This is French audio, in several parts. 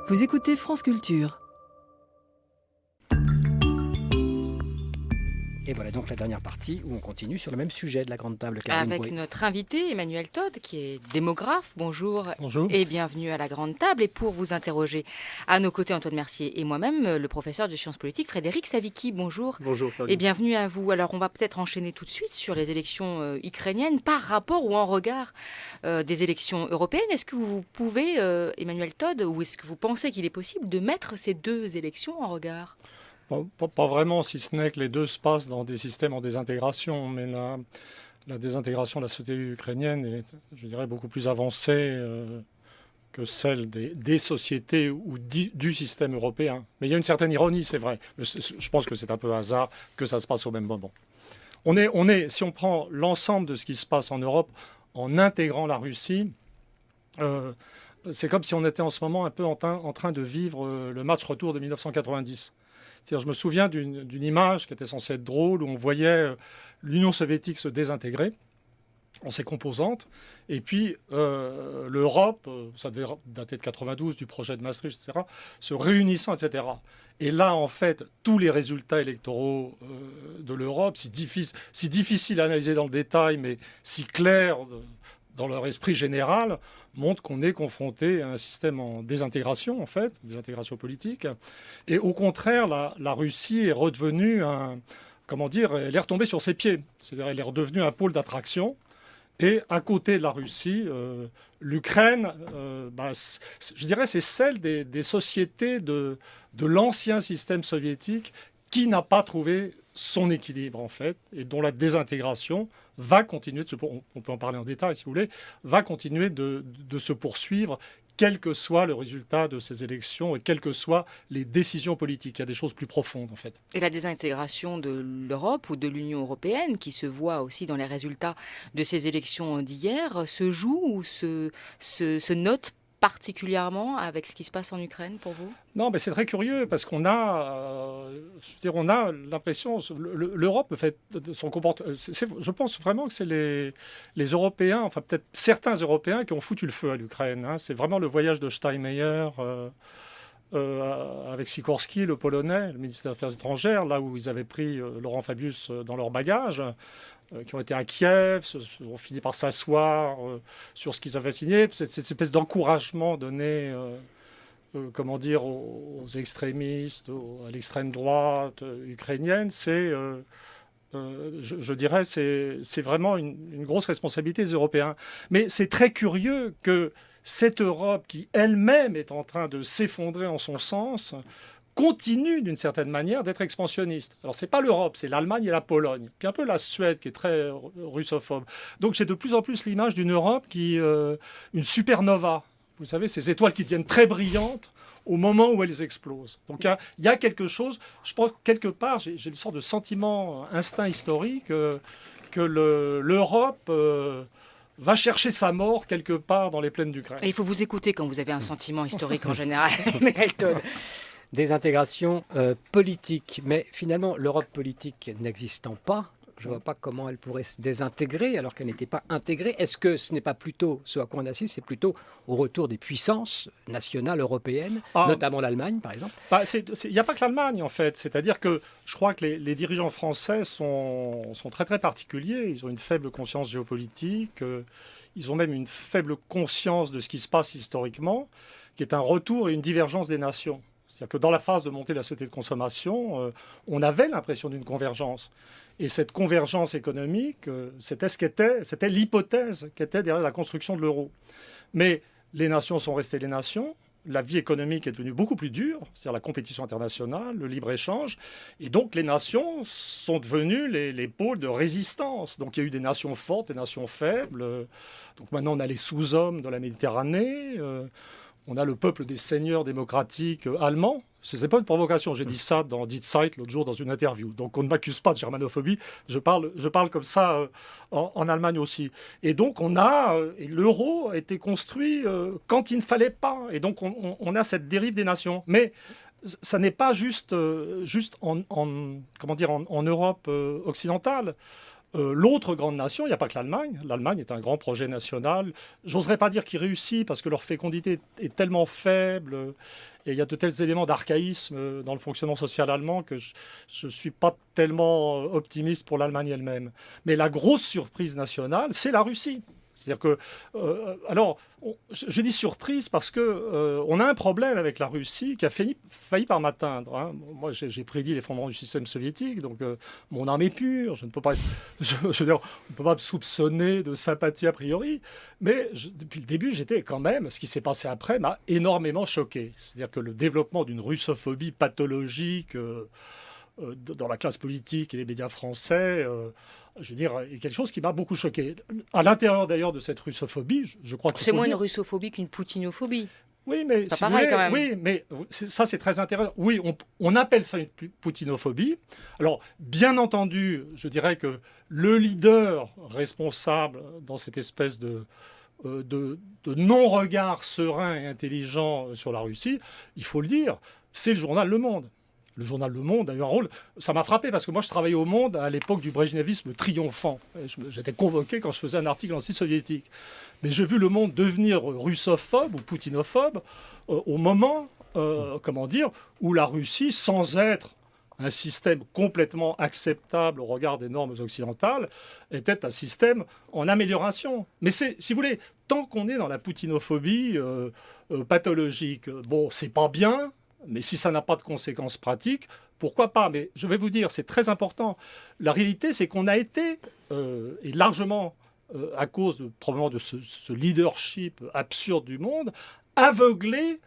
Vous écoutez France Culture. Et voilà donc la dernière partie où on continue sur le même sujet de la grande table. Caroline Avec Brouet. notre invité Emmanuel Todd, qui est démographe. Bonjour. Bonjour. Et bienvenue à la grande table. Et pour vous interroger, à nos côtés, Antoine Mercier et moi-même, le professeur de sciences politiques Frédéric Savicki. Bonjour. Bonjour. Et bienvenue à vous. Alors, on va peut-être enchaîner tout de suite sur les élections ukrainiennes par rapport ou en regard des élections européennes. Est-ce que vous pouvez, Emmanuel Todd, ou est-ce que vous pensez qu'il est possible de mettre ces deux élections en regard ? Pas vraiment, si ce n'est que les deux se passent dans des systèmes en désintégration, mais la désintégration de la société ukrainienne est, je dirais, beaucoup plus avancée que celle des sociétés ou du système européen. Mais il y a une certaine ironie, c'est vrai. Mais je pense que c'est un peu hasard que ça se passe au même moment. Si on prend l'ensemble de ce qui se passe en Europe, en intégrant la Russie, c'est comme si on était en ce moment un peu en train de vivre le match retour de 1990. C'est-à-dire, je me souviens d'une image qui était censée être drôle, où on voyait l'Union soviétique se désintégrer en ses composantes, et puis l'Europe, ça devait dater de 92, du projet de Maastricht, etc., se réunissant, etc. Et là, en fait, tous les résultats électoraux de l'Europe, si difficile à analyser dans le détail, mais si clairs dans leur esprit général, montre qu'on est confronté à un système en désintégration, en fait, désintégration politique. Et au contraire, la Russie est redevenue elle est retombée sur ses pieds. C'est-à-dire, elle est redevenue un pôle d'attraction. Et à côté de la Russie, l'Ukraine, je dirais, c'est celle des sociétés de l'ancien système soviétique qui n'a pas trouvé son équilibre, en fait, et dont la désintégration va continuer, on peut en parler en détail si vous voulez, va continuer de se poursuivre, quel que soit le résultat de ces élections et quelles que soient les décisions politiques. Il y a des choses plus profondes, en fait. Et la désintégration de l'Europe ou de l'Union européenne, qui se voit aussi dans les résultats de ces élections d'hier, se joue ou se note particulièrement avec ce qui se passe en Ukraine pour vous ? Non, mais c'est très curieux parce qu'on a, on a l'impression, l'Europe fait son comportement. Je pense vraiment que c'est les Européens, enfin peut-être certains Européens qui ont foutu le feu à l'Ukraine. Hein. C'est vraiment le voyage de Steinmeier avec Sikorski, le Polonais, le ministre des Affaires étrangères, là où ils avaient pris Laurent Fabius dans leur bagage, qui ont été à Kiev, ont fini par s'asseoir sur ce qu'ils avaient signé, cette espèce d'encouragement donné aux extrémistes, à l'extrême droite ukrainienne, je dirais, c'est vraiment une grosse responsabilité des Européens. Mais c'est très curieux que cette Europe, qui elle-même est en train de s'effondrer en son sens, continue d'une certaine manière d'être expansionniste. Alors c'est pas l'Europe, c'est l'Allemagne et la Pologne, puis un peu la Suède qui est très russophobe. Donc j'ai de plus en plus l'image d'une Europe une supernova. Vous savez, ces étoiles qui deviennent très brillantes au moment où elles explosent. Donc il y a quelque chose, je pense quelque part, j'ai une sorte de sentiment, instinct historique, que l'Europe va chercher sa mort quelque part dans les plaines d'Ukraine. Et il faut vous écouter quand vous avez un sentiment historique en général, Emmanuel Todd. Désintégration politique. Mais finalement, l'Europe politique n'existant pas, je ne vois pas comment elle pourrait se désintégrer alors qu'elle n'était pas intégrée. Est-ce que ce n'est pas plutôt ce à quoi on assiste, c'est plutôt au retour des puissances nationales européennes, notamment l'Allemagne par exemple ? Il n'y a pas que l'Allemagne en fait. C'est-à-dire que je crois que les dirigeants français sont très très particuliers. Ils ont une faible conscience géopolitique. Ils ont même une faible conscience de ce qui se passe historiquement, qui est un retour et une divergence des nations. C'est-à-dire que dans la phase de montée de la société de consommation, on avait l'impression d'une convergence. Et cette convergence économique, c'était l'hypothèse qui était derrière la construction de l'euro. Mais les nations sont restées les nations. La vie économique est devenue beaucoup plus dure, c'est-à-dire la compétition internationale, le libre-échange. Et donc les nations sont devenues les pôles de résistance. Donc il y a eu des nations fortes, des nations faibles. Donc maintenant on a les sous-hommes de la Méditerranée. On a le peuple des seigneurs démocratiques allemands. Ce n'est pas une provocation, j'ai dit ça dans Die Zeit l'autre jour dans une interview. Donc on ne m'accuse pas de germanophobie, je parle comme ça en Allemagne aussi. Et donc l'euro a été construit quand il ne fallait pas. Et donc on a cette dérive des nations. Mais ça n'est pas juste en Europe occidentale. L'autre grande nation, il n'y a pas que l'Allemagne. L'Allemagne est un grand projet national. J'oserais pas dire qu'il réussit parce que leur fécondité est tellement faible et il y a de tels éléments d'archaïsme dans le fonctionnement social allemand que je ne suis pas tellement optimiste pour l'Allemagne elle-même. Mais la grosse surprise nationale, c'est la Russie. C'est-à-dire que, je dis surprise parce que on a un problème avec la Russie qui a failli par m'atteindre. Hein. Moi, j'ai prédit l'effondrement du système soviétique, donc mon âme est pure. Je ne peux pas, on ne peut pas me soupçonner de sympathie a priori. Mais depuis le début, j'étais quand même, ce qui s'est passé après m'a énormément choqué. C'est-à-dire que le développement d'une russophobie pathologique dans la classe politique et les médias français, je veux dire, est quelque chose qui m'a beaucoup choqué. À l'intérieur d'ailleurs de cette russophobie, je crois que c'est moins une russophobie qu'une poutinophobie. Oui, mais c'est pareil quand même. Oui, mais ça c'est très intéressant. Oui, on appelle ça une poutinophobie. Alors, bien entendu, je dirais que le leader responsable dans cette espèce de non-regard serein et intelligent sur la Russie, il faut le dire, c'est le journal Le Monde. Le journal Le Monde a eu un rôle. Ça m'a frappé parce que moi, je travaillais au Monde à l'époque du brejnevisme triomphant. J'étais convoqué quand je faisais un article anti-soviétique. Mais j'ai vu Le Monde devenir russophobe ou poutinophobe au moment, où la Russie, sans être un système complètement acceptable au regard des normes occidentales, était un système en amélioration. Mais si vous voulez, tant qu'on est dans la poutinophobie pathologique, bon, c'est pas bien. Mais si ça n'a pas de conséquences pratiques, pourquoi pas? Mais je vais vous dire, c'est très important. La réalité, c'est qu'on a été, et largement à cause probablement de ce leadership absurde du monde, aveuglé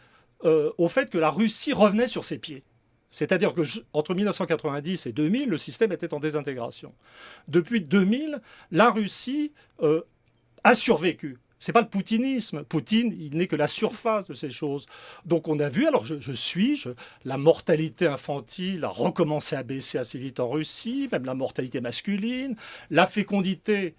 au fait que la Russie revenait sur ses pieds. C'est-à-dire que entre 1990 et 2000, le système était en désintégration. Depuis 2000, la Russie a survécu. C'est pas le poutinisme. Poutine, il n'est que la surface de ces choses. Donc on a vu, alors la mortalité infantile a recommencé à baisser assez vite en Russie, même la mortalité masculine, la fécondité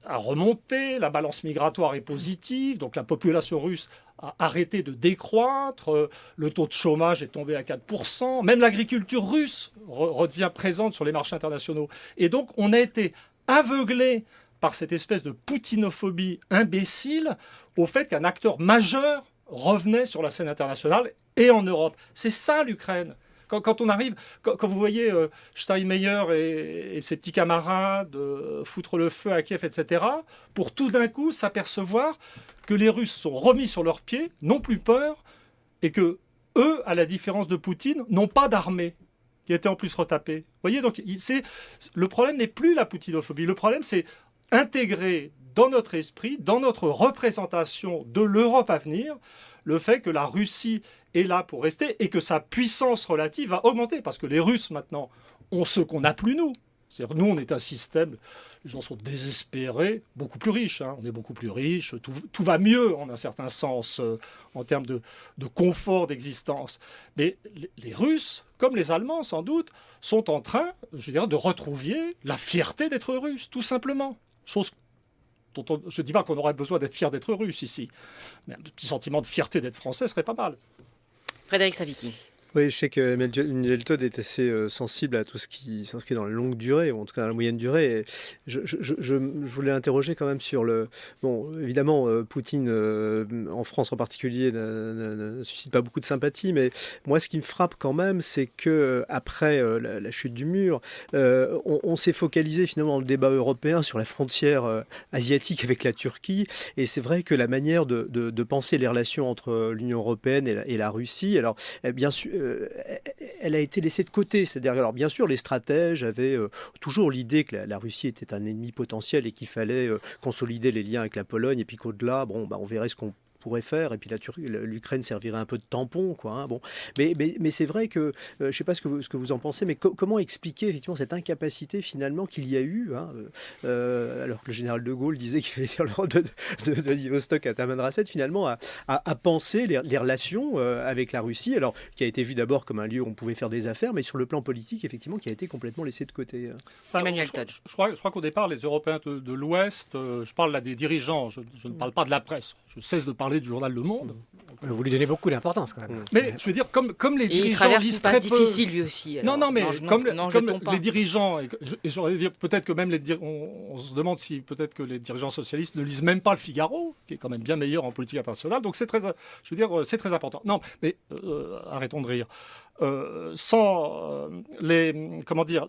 a remonté, la balance migratoire est positive, donc la population russe a arrêté de décroître, le taux de chômage est tombé à 4%, même l'agriculture russe redevient présente sur les marchés internationaux. Et donc on a été aveuglé par cette espèce de poutinophobie imbécile au fait qu'un acteur majeur revenait sur la scène internationale et en Europe. C'est ça l'Ukraine. Quand on arrive, quand vous voyez Steinmeier et ses petits camarades foutre le feu à Kiev, etc., pour tout d'un coup s'apercevoir que les Russes sont remis sur leurs pieds, n'ont plus peur, et que eux, à la différence de Poutine, n'ont pas d'armée qui était en plus retapée. Vous voyez, donc le problème n'est plus la poutinophobie. Le problème, c'est intégrer dans notre esprit, dans notre représentation de l'Europe à venir, le fait que la Russie est là pour rester et que sa puissance relative va augmenter. Parce que les Russes, maintenant, ont ce qu'on n'a plus nous. C'est-à-dire, nous, on est un système, les gens sont désespérés, beaucoup plus riches. Hein. On est beaucoup plus riches, tout va mieux en un certain sens, en termes de confort d'existence. Mais les Russes, comme les Allemands sans doute, sont en train, je dirais, de retrouver la fierté d'être Russes, tout simplement. Chose dont je ne dis pas qu'on aurait besoin d'être fier d'être russe ici. Mais un petit sentiment de fierté d'être français serait pas mal. Frédéric Savicki. Oui, je sais que Emmanuel Todd est assez sensible à tout ce qui s'inscrit dans la longue durée, ou en tout cas dans la moyenne durée. Et je voulais interroger quand même sur le... Bon, évidemment, Poutine, en France en particulier, ne suscite pas beaucoup de sympathie, mais moi, ce qui me frappe quand même, c'est que après la chute du mur, on s'est focalisé finalement dans le débat européen sur la frontière asiatique avec la Turquie, et c'est vrai que la manière de penser les relations entre l'Union européenne et la Russie, alors bien sûr, elle a été laissée de côté. C'est-à-dire, alors bien sûr, les stratèges avaient toujours l'idée que la Russie était un ennemi potentiel et qu'il fallait consolider les liens avec la Pologne, et puis qu'au-delà, on verrait ce qu'on pourrait faire, et puis l'Ukraine servirait un peu de tampon, quoi. Hein, bon. Mais c'est vrai que, je ne sais pas ce que vous en pensez, mais comment expliquer effectivement cette incapacité finalement qu'il y a eu, hein, alors que le général de Gaulle disait qu'il fallait faire l'Europe de Vladivostok à Tamanrasset, finalement à penser les relations avec la Russie, alors qui a été vu d'abord comme un lieu où on pouvait faire des affaires, mais sur le plan politique, effectivement, qui a été complètement laissé de côté. Emmanuel Todd. Je crois qu'au départ, les Européens de l'Ouest, je parle là des dirigeants, je ne parle pas de la presse, je cesse de parler du journal Le Monde, Vous lui donnez beaucoup d'importance quand même. Mais je veux dire, comme les Et il dirigeants traverse une lisent passe très peu... difficile lui aussi. Non, alors. mais Non, comme jetons pas. les dirigeants, et j'aurais dire peut-être que même on se demande si peut-être que les dirigeants socialistes ne lisent même pas le Figaro, qui est quand même bien meilleur en politique internationale. Donc c'est c'est très important. Non, mais arrêtons de rire.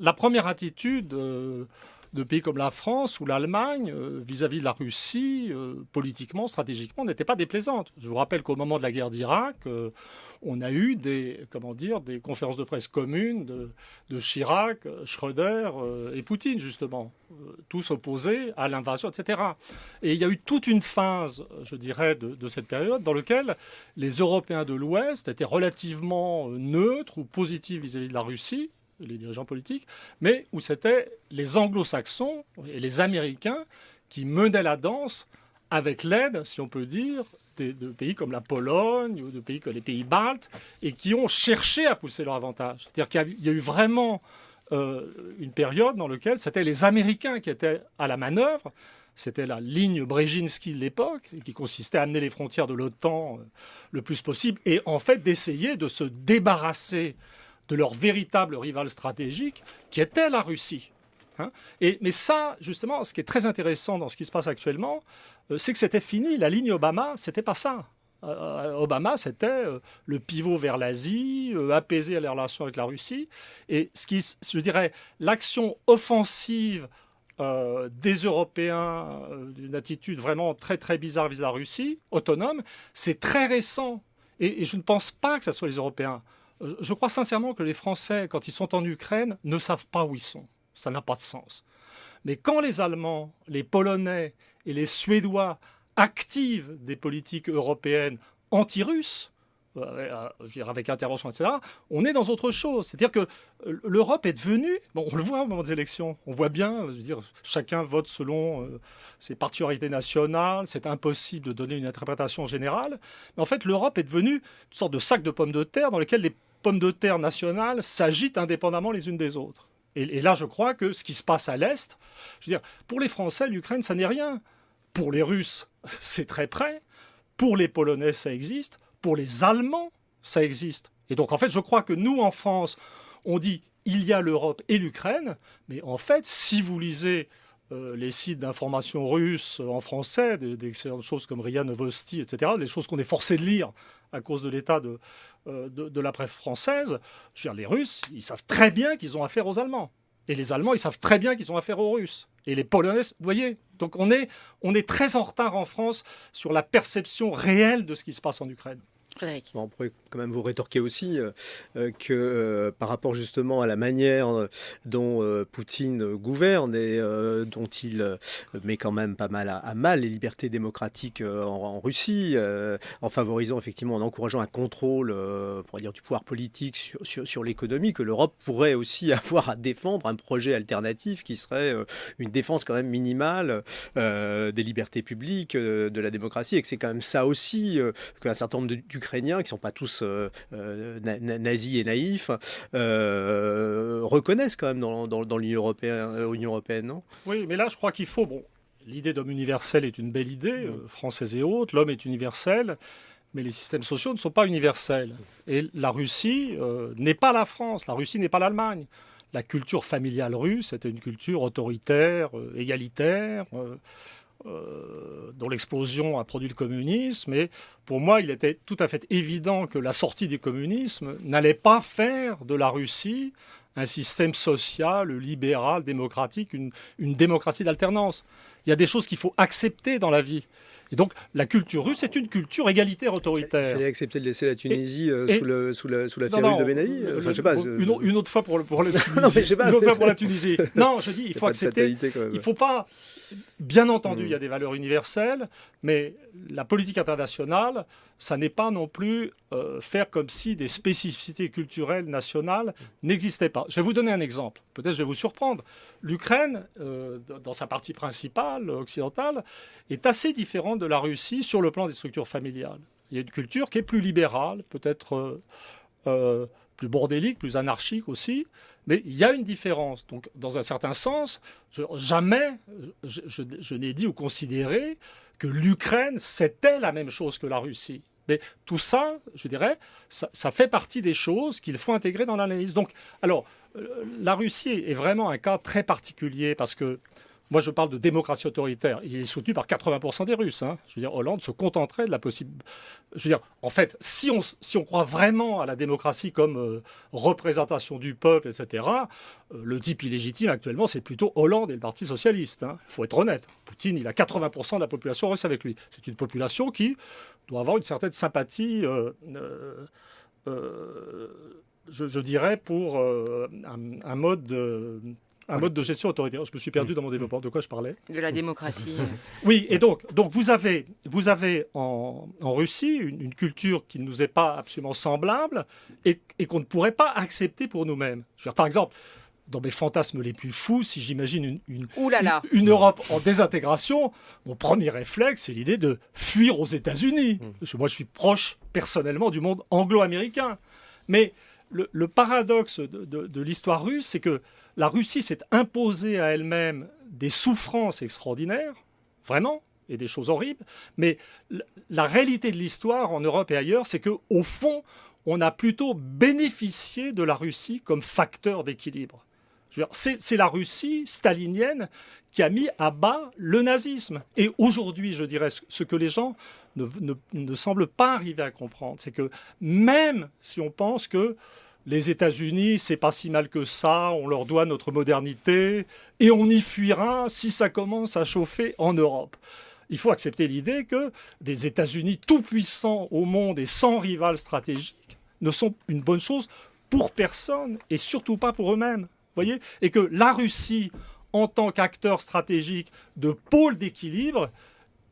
La première attitude de pays comme la France ou l'Allemagne vis-à-vis de la Russie, politiquement, stratégiquement, n'était pas déplaisante. Je vous rappelle qu'au moment de la guerre d'Irak, on a eu des conférences de presse communes de Chirac, Schröder et Poutine, justement, tous opposés à l'invasion, etc. Et il y a eu toute une phase, je dirais, de cette période dans laquelle les Européens de l'Ouest étaient relativement neutres ou positifs vis-à-vis de la Russie, les dirigeants politiques, mais où c'était les anglo-saxons et les Américains qui menaient la danse avec l'aide, si on peut dire, de pays comme la Pologne ou de pays comme les pays baltes, et qui ont cherché à pousser leur avantage. C'est-à-dire qu'il y a eu vraiment une période dans laquelle c'était les Américains qui étaient à la manœuvre. C'était la ligne Brzezinski de l'époque, qui consistait à amener les frontières de l'OTAN le plus possible, et en fait d'essayer de se débarrasser de leur véritable rival stratégique, qui était la Russie. Mais ça, justement, ce qui est très intéressant dans ce qui se passe actuellement, c'est que c'était fini. La ligne Obama, c'était pas ça. Obama, c'était le pivot vers l'Asie, apaiser les relations avec la Russie. Et je dirais, l'action offensive des Européens, d'une attitude vraiment très très bizarre vis-à-vis de la Russie, autonome, c'est très récent. Et je ne pense pas que ce soit les Européens. Je crois sincèrement que les Français, quand ils sont en Ukraine, ne savent pas où ils sont. Ça n'a pas de sens. Mais quand les Allemands, les Polonais et les Suédois activent des politiques européennes anti-russes, avec intervention, etc., on est dans autre chose. C'est-à-dire que l'Europe est devenue... Bon, on le voit au moment des élections. On voit bien, je veux dire, chacun vote selon ses particularités nationales. C'est impossible de donner une interprétation générale. Mais en fait, l'Europe est devenue une sorte de sac de pommes de terre dans lequel les pommes de terre nationales s'agitent indépendamment les unes des autres. Et là, je crois que ce qui se passe à l'Est, je veux dire, pour les Français, l'Ukraine, ça n'est rien. Pour les Russes, c'est très près. Pour les Polonais, ça existe. Pour les Allemands, ça existe. Et donc, en fait, je crois que nous, en France, on dit il y a l'Europe et l'Ukraine. Mais en fait, si vous lisez les sites d'information russes en français, d'excellentes choses comme RIA Novosti, etc., les choses qu'on est forcé de lire à cause de l'état de la presse française, je veux dire, les Russes, ils savent très bien qu'ils ont affaire aux Allemands. Et les Allemands, ils savent très bien qu'ils ont affaire aux Russes. Et les Polonais, vous voyez, donc on est très en retard en France sur la perception réelle de ce qui se passe en Ukraine. Frédéric. Bon, on pourrait quand même vous rétorquer aussi que par rapport justement à la manière dont Poutine gouverne et dont il met quand même pas mal à mal les libertés démocratiques en Russie, en favorisant effectivement, en encourageant un contrôle on pourrait dire, du pouvoir politique sur l'économie, que l'Europe pourrait aussi avoir à défendre un projet alternatif qui serait une défense quand même minimale des libertés publiques, de la démocratie, et que c'est quand même ça aussi qu'un certain nombre d'Ukrainiens qui ne sont pas tous nazis et naïfs, reconnaissent quand même dans l'Union européenne, non ? Oui, mais là, je crois qu'il faut... Bon, l'idée d'homme universel est une belle idée, française et autres. L'homme est universel, mais les systèmes sociaux ne sont pas universels. Et la Russie n'est pas la France, la Russie n'est pas l'Allemagne. La culture familiale russe était une culture autoritaire, égalitaire, dont l'explosion a produit le communisme. Et pour moi, il était tout à fait évident que la sortie du communisme n'allait pas faire de la Russie un système social, libéral, démocratique, une démocratie d'alternance. Il y a des choses qu'il faut accepter dans la vie. Et donc, la culture russe est une culture égalitaire autoritaire. Il fallait accepter de laisser la Tunisie sous la férule non, de Ben Ali. Enfin, je sais pas. Une autre fois pour la Tunisie. Non, mais je sais pas. Une autre fois pour la Tunisie. Non, je dis, il faut accepter. Il ne faut pas. Bien entendu, il y a des valeurs universelles, mais la politique internationale, ça n'est pas non plus faire comme si des spécificités culturelles nationales n'existaient pas. Je vais vous donner un exemple. Peut-être je vais vous surprendre. L'Ukraine, dans sa partie principale, occidentale, est assez différente de la Russie sur le plan des structures familiales. Il y a une culture qui est plus libérale, peut-être plus bordélique, plus anarchique aussi, mais il y a une différence. Donc, dans un certain sens, jamais je n'ai dit ou considéré que l'Ukraine, c'était la même chose que la Russie. Mais tout ça, je dirais, ça fait partie des choses qu'il faut intégrer dans l'analyse. Donc, alors, la Russie est vraiment un cas très particulier parce que moi, je parle de démocratie autoritaire. Il est soutenu par 80% des Russes. Hein. Je veux dire, Hollande se contenterait de la possible. Je veux dire, en fait, si on croit vraiment à la démocratie comme représentation du peuple, etc., le type illégitime actuellement, c'est plutôt Hollande et le Parti socialiste. Il faut être honnête. Poutine, il a 80% de la population russe avec lui. C'est une population qui doit avoir une certaine sympathie, je dirais, pour un mode de gestion autoritaire. Je me suis perdu dans mon développement. De quoi je parlais ? De la démocratie. Oui, et donc vous avez en Russie une culture qui ne nous est pas absolument semblable et qu'on ne pourrait pas accepter pour nous-mêmes. Je veux dire, par exemple, dans mes fantasmes les plus fous, si j'imagine une Europe en désintégration, mon premier réflexe, c'est l'idée de fuir aux États-Unis. Parce que moi, je suis proche, personnellement, du monde anglo-américain. Mais le paradoxe de l'histoire russe, c'est que la Russie s'est imposée à elle-même des souffrances extraordinaires, vraiment, et des choses horribles. Mais la réalité de l'histoire en Europe et ailleurs, c'est qu'au fond, on a plutôt bénéficié de la Russie comme facteur d'équilibre. C'est la Russie stalinienne qui a mis à bas le nazisme. Et aujourd'hui, je dirais, ce que les gens ne semblent pas arriver à comprendre, c'est que même si on pense que les États-Unis, c'est pas si mal que ça, on leur doit notre modernité, et on y fuira si ça commence à chauffer en Europe. Il faut accepter l'idée que des États-Unis tout-puissants au monde et sans rival stratégique ne sont une bonne chose pour personne, et surtout pas pour eux-mêmes. Voyez, et que la Russie, en tant qu'acteur stratégique de pôle d'équilibre,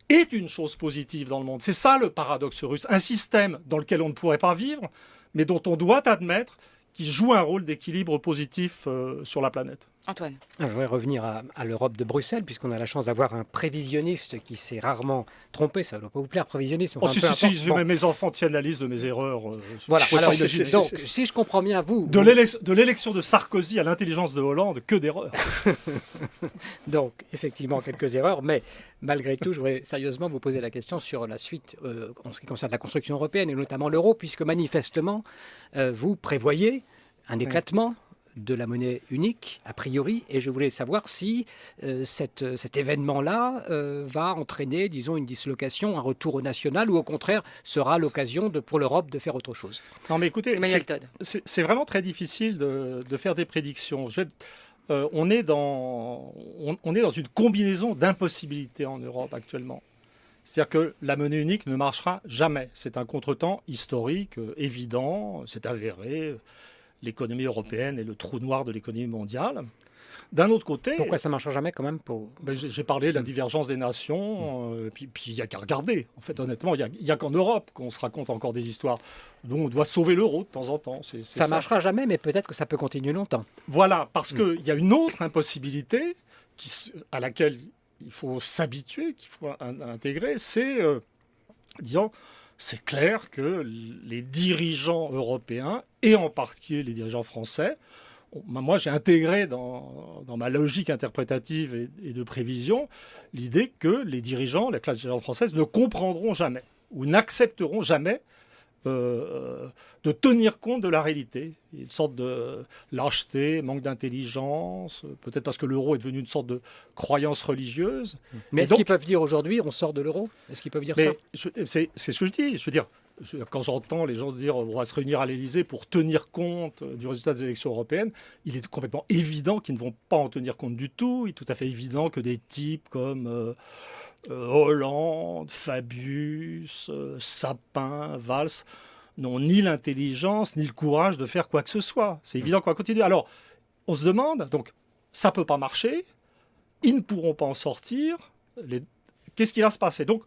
est une chose positive dans le monde. C'est ça le paradoxe russe. Un système dans lequel on ne pourrait pas vivre, mais dont on doit admettre qu'il joue un rôle d'équilibre positif sur la planète. Antoine. Je voudrais revenir à l'Europe de Bruxelles, puisqu'on a la chance d'avoir un prévisionniste qui s'est rarement trompé. Ça ne doit pas vous plaire, prévisionnisme. Enfin, si, mes enfants tiennent la liste de mes erreurs. Voilà. Alors, donc, si je comprends bien, de l'élection de Sarkozy à l'intelligence de Hollande, que d'erreurs. Donc, effectivement, quelques erreurs, mais malgré tout, je voudrais sérieusement vous poser la question sur la suite en ce qui concerne la construction européenne, et notamment l'euro, puisque manifestement, vous prévoyez un éclatement de la monnaie unique, a priori, et je voulais savoir si cet événement-là va entraîner, disons, une dislocation, un retour au national, ou au contraire sera l'occasion pour l'Europe de faire autre chose. Non mais écoutez, Emmanuel Todd. C'est vraiment très difficile de faire des prédictions. On est dans une combinaison d'impossibilités en Europe actuellement. C'est-à-dire que la monnaie unique ne marchera jamais. C'est un contretemps historique, évident, c'est avéré. L'économie européenne est le trou noir de l'économie mondiale. D'un autre côté... Pourquoi ça ne marchera jamais quand même J'ai parlé de la divergence des nations, puis il n'y a qu'à regarder. En fait, honnêtement, il n'y a qu'en Europe qu'on se raconte encore des histoires dont on doit sauver l'euro de temps en temps. Ça ne marchera jamais, mais peut-être que ça peut continuer longtemps. Voilà, parce qu'il y a une autre impossibilité à laquelle il faut s'habituer, qu'il faut intégrer, c'est, disons... C'est clair que les dirigeants européens, et en particulier les dirigeants français, moi j'ai intégré dans ma logique interprétative et de prévision l'idée que les dirigeants, la classe dirigeante française, ne comprendront jamais ou n'accepteront jamais de tenir compte de la réalité. Il y a une sorte de lâcheté, manque d'intelligence, peut-être parce que l'euro est devenu une sorte de croyance religieuse. Mais est-ce qu'ils peuvent dire aujourd'hui on sort de l'euro ? Est-ce qu'ils peuvent dire ça ? C'est ce que je dis. Je veux dire, quand j'entends les gens dire on va se réunir à l'Élysée pour tenir compte du résultat des élections européennes, il est complètement évident qu'ils ne vont pas en tenir compte du tout. Il est tout à fait évident que des types comme... Hollande, Fabius, Sapin, Valls n'ont ni l'intelligence ni le courage de faire quoi que ce soit. C'est évident qu'on va continuer. Alors, on se demande, donc, ça ne peut pas marcher, ils ne pourront pas en sortir, qu'est-ce qui va se passer ? Donc,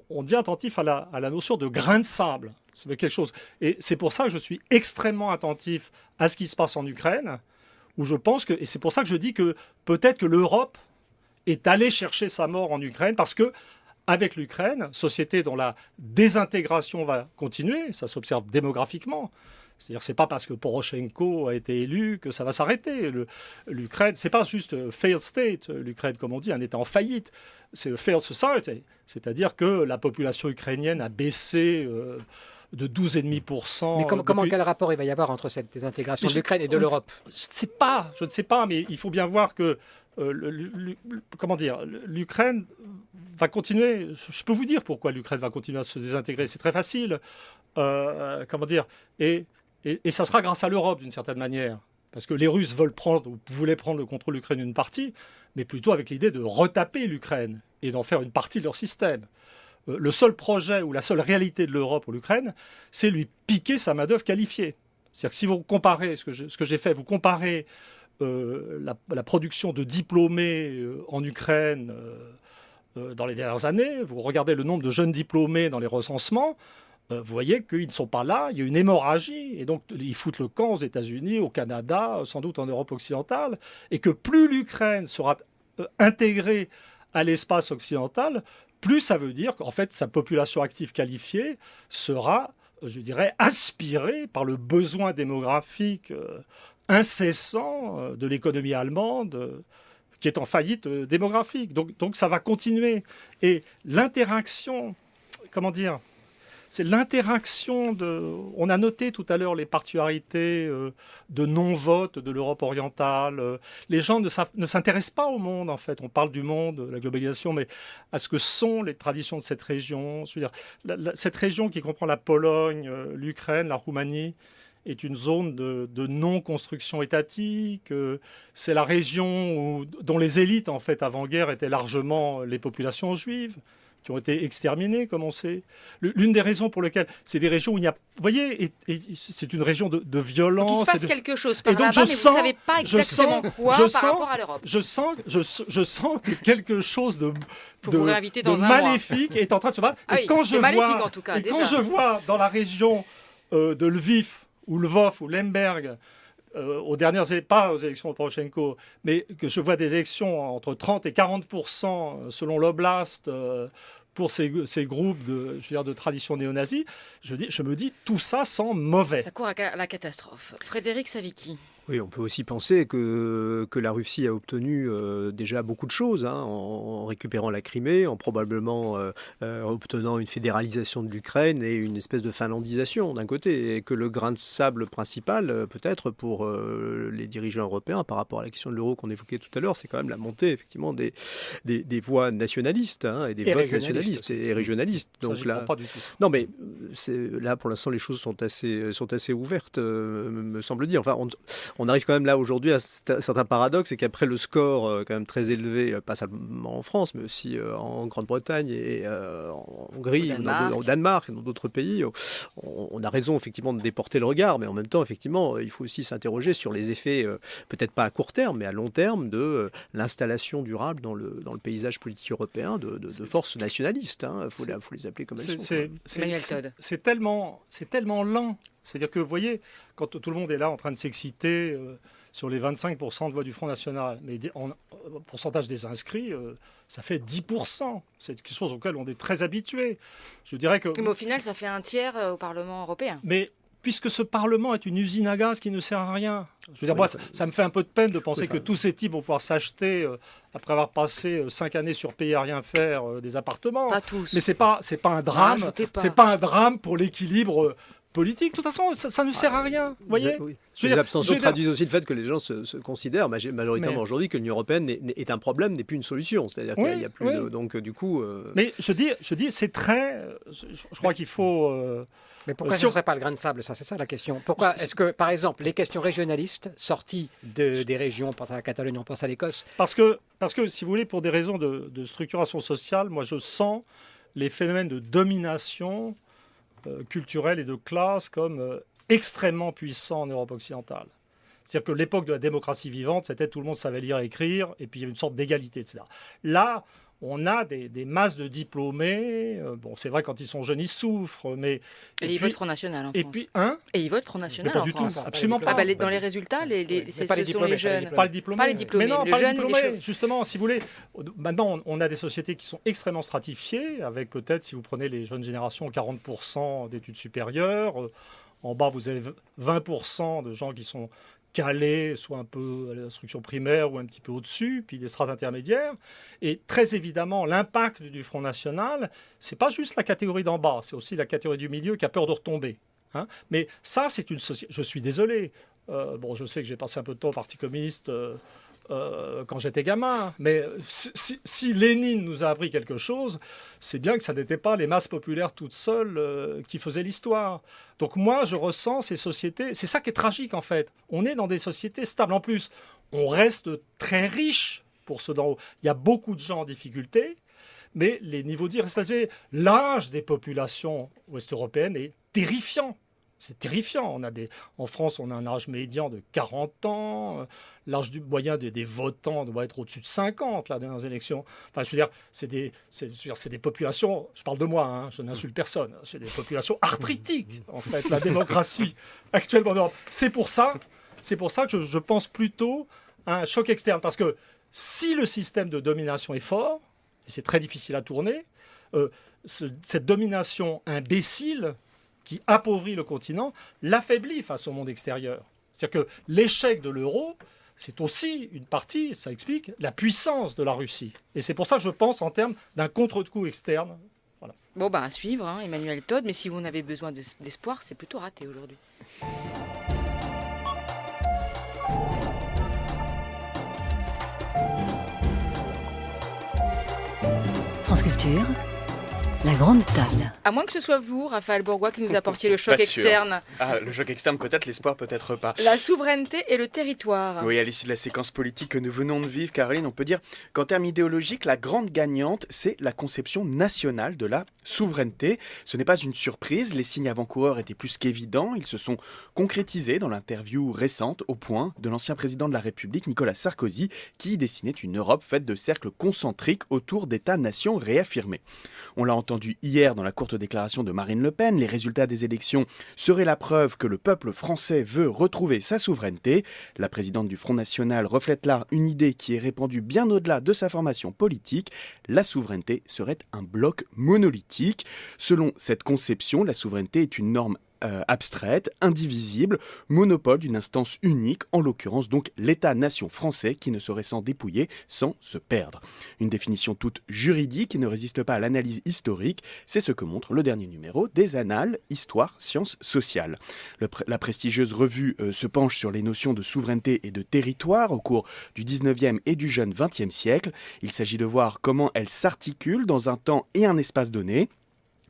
on devient attentif à la notion de grain de sable. C'est quelque chose. Et c'est pour ça que je suis extrêmement attentif à ce qui se passe en Ukraine, où je pense que, et c'est pour ça que je dis que peut-être que l'Europe est allé chercher sa mort en Ukraine, parce que avec l'Ukraine, société dont la désintégration va continuer, ça s'observe démographiquement, C'est-à-dire que c'est pas parce que Poroshenko a été élu que ça va s'arrêter. L'Ukraine, c'est pas juste failed state, l'Ukraine, comme on dit, un État en faillite. C'est failed society. C'est-à-dire que la population ukrainienne a baissé de 12,5%. Mais quel rapport il va y avoir entre cette désintégration de l'Ukraine et de l'Europe? Je ne sais pas, mais il faut bien voir que l'Ukraine va continuer. Je peux vous dire pourquoi l'Ukraine va continuer à se désintégrer. C'est très facile. Et ça sera grâce à l'Europe d'une certaine manière. Parce que les Russes voulaient prendre le contrôle de l'Ukraine une partie, mais plutôt avec l'idée de retaper l'Ukraine et d'en faire une partie de leur système. Le seul projet ou la seule réalité de l'Europe ou l'Ukraine, c'est lui piquer sa main-d'œuvre qualifiée. C'est-à-dire que si vous comparez, ce que j'ai fait, vous comparez la production de diplômés en Ukraine dans les dernières années, vous regardez le nombre de jeunes diplômés dans les recensements, vous voyez qu'ils ne sont pas là, il y a une hémorragie, et donc ils foutent le camp aux États-Unis, au Canada, sans doute en Europe occidentale, et que plus l'Ukraine sera intégrée à l'espace occidental, plus ça veut dire qu'en fait sa population active qualifiée sera, je dirais, aspirée par le besoin démographique incessant de l'économie allemande, qui est en faillite démographique. Donc ça va continuer. Et l'interaction, c'est l'interaction de... On a noté tout à l'heure les particularités de non-vote de l'Europe orientale. Les gens ne s'intéressent pas au monde, en fait. On parle du monde, de la globalisation, mais à ce que sont les traditions de cette région. Je veux dire, cette région qui comprend la Pologne, l'Ukraine, la Roumanie, est une zone de non-construction étatique. C'est la région dont les élites, en fait, avant-guerre, étaient largement les populations juives, qui ont été exterminés, comme on sait. L'une des raisons pour lesquelles c'est des régions où il y a... Vous voyez, et c'est une région de violence. Donc il se passe quelque chose par là-bas, mais vous ne savez pas exactement quoi par rapport à l'Europe. Je sens que quelque chose de maléfique est en train de se passer. Ah oui, c'est maléfique en tout cas, déjà. Quand je vois dans la région de Lviv, ou Lvov, ou Lemberg, pas aux élections de Poroshenko, mais que je vois des élections entre 30 et 40% selon l'oblast pour ces groupes de tradition néo-nazie, je me dis tout ça sent mauvais. Ça court à la catastrophe. Frédéric Savicki. Oui, on peut aussi penser que la Russie a obtenu déjà beaucoup de choses en récupérant la Crimée, en probablement obtenant une fédéralisation de l'Ukraine et une espèce de finlandisation d'un côté, et que le grain de sable principal, peut-être pour les dirigeants européens par rapport à la question de l'euro qu'on évoquait tout à l'heure, c'est quand même la montée effectivement des voix nationalistes et des votes nationalistes et régionalistes. Donc là, pas du tout. Non, mais là pour l'instant les choses sont assez ouvertes, me semble-t-il. Enfin, on arrive quand même là aujourd'hui à certains paradoxes, et qu'après le score quand même très élevé, pas seulement en France, mais aussi en Grande-Bretagne et en Hongrie, au Danemark et dans d'autres pays, on a raison effectivement de déporter le regard, mais en même temps effectivement il faut aussi s'interroger sur les effets, peut-être pas à court terme, mais à long terme, de l'installation durable dans le paysage politique européen de forces nationalistes. Il faut les appeler comme elles sont. Emmanuel Todd. C'est tellement lent. C'est-à-dire que, vous voyez, quand tout le monde est là en train de s'exciter sur les 25% de voix du Front National, mais en pourcentage des inscrits, ça fait 10%. C'est quelque chose auquel on est très habitué. Je dirais que... Mais au final, ça fait un tiers au Parlement européen. Mais puisque ce Parlement est une usine à gaz qui ne sert à rien. Je veux dire, moi, ça me fait un peu de peine de penser que tous ces types vont pouvoir s'acheter, après avoir passé 5 années surpayés à rien faire, des appartements. Pas tous. Mais c'est pas un drame. C'est pas un drame pour l'équilibre politique. De toute façon, ça ne sert à rien. Vous voyez, les abstentions traduisent aussi le fait que les gens se considèrent majoritairement aujourd'hui que l'Union européenne est un problème, n'est plus une solution. C'est-à-dire qu'il n'y a plus de... Donc du coup... Mais je dis c'est très... Je crois qu'il faut... Mais pourquoi ce ne serait pas le grain de sable, ça? C'est ça la question. Pourquoi est-ce que, par exemple, les questions régionalistes sorties des régions, on pense à la Catalogne, on pense à l'Écosse... Parce que, si vous voulez, pour des raisons de structuration sociale, moi je sens les phénomènes de domination culturelle et de classe comme extrêmement puissants en Europe occidentale. C'est-à-dire que l'époque de la démocratie vivante, c'était tout le monde savait lire et écrire, et puis il y avait une sorte d'égalité, etc. Là, on a des masses de diplômés. Bon, c'est vrai, quand ils sont jeunes, ils souffrent, mais... Et ils votent Front National en France. Et ils votent Front National pas en du France. Tout, absolument pas. Dans les résultats, ce sont les jeunes. Pas les diplômés. Mais non, les jeunes diplômés. et les Justement, si vous voulez, maintenant, on a des sociétés qui sont extrêmement stratifiées, avec peut-être, si vous prenez les jeunes générations, 40% d'études supérieures. En bas, vous avez 20% de gens qui sont calés, soit un peu à l'instruction primaire ou un petit peu au-dessus, puis des strates intermédiaires. Et très évidemment, l'impact du Front National, c'est pas juste la catégorie d'en bas, c'est aussi la catégorie du milieu qui a peur de retomber. Hein. Mais ça, c'est une société. Je suis désolé. Je sais que j'ai passé un peu de temps au Parti communiste quand j'étais gamin, mais si Lénine nous a appris quelque chose, c'est bien que ça n'était pas les masses populaires toutes seules qui faisaient l'histoire. Donc moi, je ressens ces sociétés, c'est ça qui est tragique en fait. On est dans des sociétés stables. En plus, on reste très riche pour ceux d'en haut. Il y a beaucoup de gens en difficulté, mais les niveaux d'irréalité, l'âge des populations ouest-européennes est terrifiant. C'est terrifiant. En France, on a un âge médian de 40 ans. L'âge moyen des votants doit être au-dessus de 50 là, dans les élections. Enfin, je veux dire, c'est des populations, je parle de moi, hein, je n'insulte personne, c'est des populations arthritiques, en fait, la démocratie actuellement en Europe. C'est pour ça que je pense plutôt à un choc externe. Parce que si le système de domination est fort, et c'est très difficile à tourner, cette domination imbécile qui appauvrit le continent, l'affaiblit face au monde extérieur. C'est-à-dire que l'échec de l'euro, c'est aussi une partie, ça explique, la puissance de la Russie. Et c'est pour ça que je pense en termes d'un contre-coup externe. Voilà. Bon, à suivre, hein, Emmanuel Todd, mais si vous en avez besoin d'espoir, c'est plutôt raté aujourd'hui. France Culture, la grande table. À moins que ce soit vous, Raphaël Bourgois, qui nous apportiez le choc Pas sûr. externe. Ah, le choc externe peut-être, l'espoir peut-être pas. La souveraineté et le territoire. Oui, à l'issue de la séquence politique que nous venons de vivre, Caroline, on peut dire qu'en termes idéologiques, la grande gagnante, c'est la conception nationale de la souveraineté. Ce n'est pas une surprise, les signes avant-coureurs étaient plus qu'évidents, ils se sont concrétisés dans l'interview récente au Point de l'ancien président de la République, Nicolas Sarkozy, qui dessinait une Europe faite de cercles concentriques autour d'États-nations réaffirmés. On l'a entendu hier dans la courte déclaration de Marine Le Pen, les résultats des élections seraient la preuve que le peuple français veut retrouver sa souveraineté. La présidente du Front National reflète là une idée qui est répandue bien au-delà de sa formation politique. La souveraineté serait un bloc monolithique. Selon cette conception, la souveraineté est une norme abstraite, indivisible, monopole d'une instance unique, en l'occurrence donc l'État-nation français qui ne saurait s'en dépouiller sans se perdre. Une définition toute juridique qui ne résiste pas à l'analyse historique, c'est ce que montre le dernier numéro des Annales Histoire Sciences Sociales. La prestigieuse revue se penche sur les notions de souveraineté et de territoire au cours du 19e et du jeune 20e siècle. Il s'agit de voir comment elles s'articulent dans un temps et un espace donné.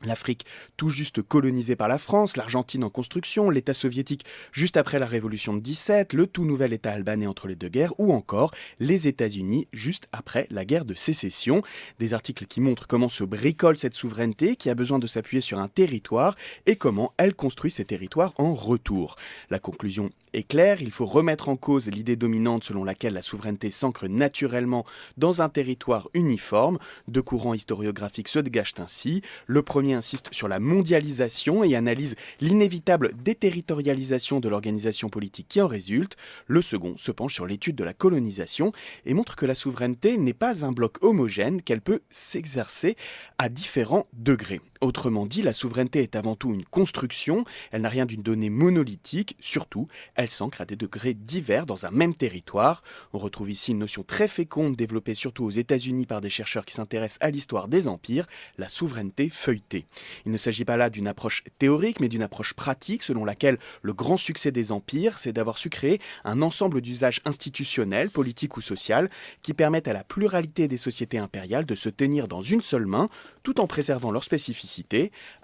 L'Afrique tout juste colonisée par la France, l'Argentine en construction, l'État soviétique juste après la Révolution de 17, le tout nouvel État albanais entre les deux guerres, ou encore les États-Unis juste après la guerre de sécession. Des articles qui montrent comment se bricole cette souveraineté qui a besoin de s'appuyer sur un territoire et comment elle construit ces territoires en retour. La conclusion est claire, il faut remettre en cause l'idée dominante selon laquelle la souveraineté s'ancre naturellement dans un territoire uniforme. Deux courants historiographiques se dégagent ainsi. Le premier insiste sur la mondialisation et analyse l'inévitable déterritorialisation de l'organisation politique qui en résulte. Le second se penche sur l'étude de la colonisation et montre que la souveraineté n'est pas un bloc homogène, qu'elle peut s'exercer à différents degrés. Autrement dit, la souveraineté est avant tout une construction, elle n'a rien d'une donnée monolithique, surtout, elle s'ancre à des degrés divers dans un même territoire. On retrouve ici une notion très féconde développée surtout aux États-Unis par des chercheurs qui s'intéressent à l'histoire des empires, la souveraineté feuilletée. Il ne s'agit pas là d'une approche théorique, mais d'une approche pratique selon laquelle le grand succès des empires, c'est d'avoir su créer un ensemble d'usages institutionnels, politiques ou sociaux, qui permettent à la pluralité des sociétés impériales de se tenir dans une seule main, tout en préservant leur spécificité.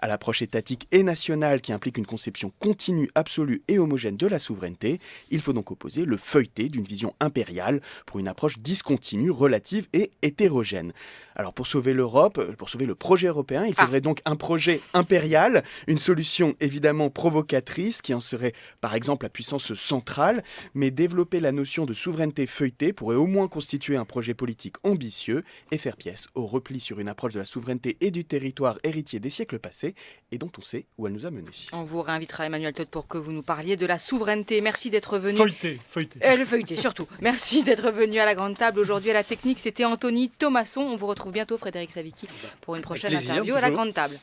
À l'approche étatique et nationale qui implique une conception continue, absolue et homogène de la souveraineté, il faut donc opposer le feuilleté d'une vision impériale pour une approche discontinue, relative et hétérogène. Alors pour sauver l'Europe, pour sauver le projet européen, il faudrait donc un projet impérial, une solution évidemment provocatrice qui en serait par exemple la puissance centrale, mais développer la notion de souveraineté feuilletée pourrait au moins constituer un projet politique ambitieux et faire pièce au repli sur une approche de la souveraineté et du territoire héritier des siècles passés et dont on sait où elle nous a menés. On vous réinvitera, Emmanuel Todd, pour que vous nous parliez de la souveraineté. Merci d'être venu. Feuilleté. Le feuilleté, surtout. Merci d'être venu à la grande table. Aujourd'hui, à la technique, c'était Anthony Thomasson. On vous retrouve bientôt, Frédéric Savicki, pour une prochaine interview à la grande table.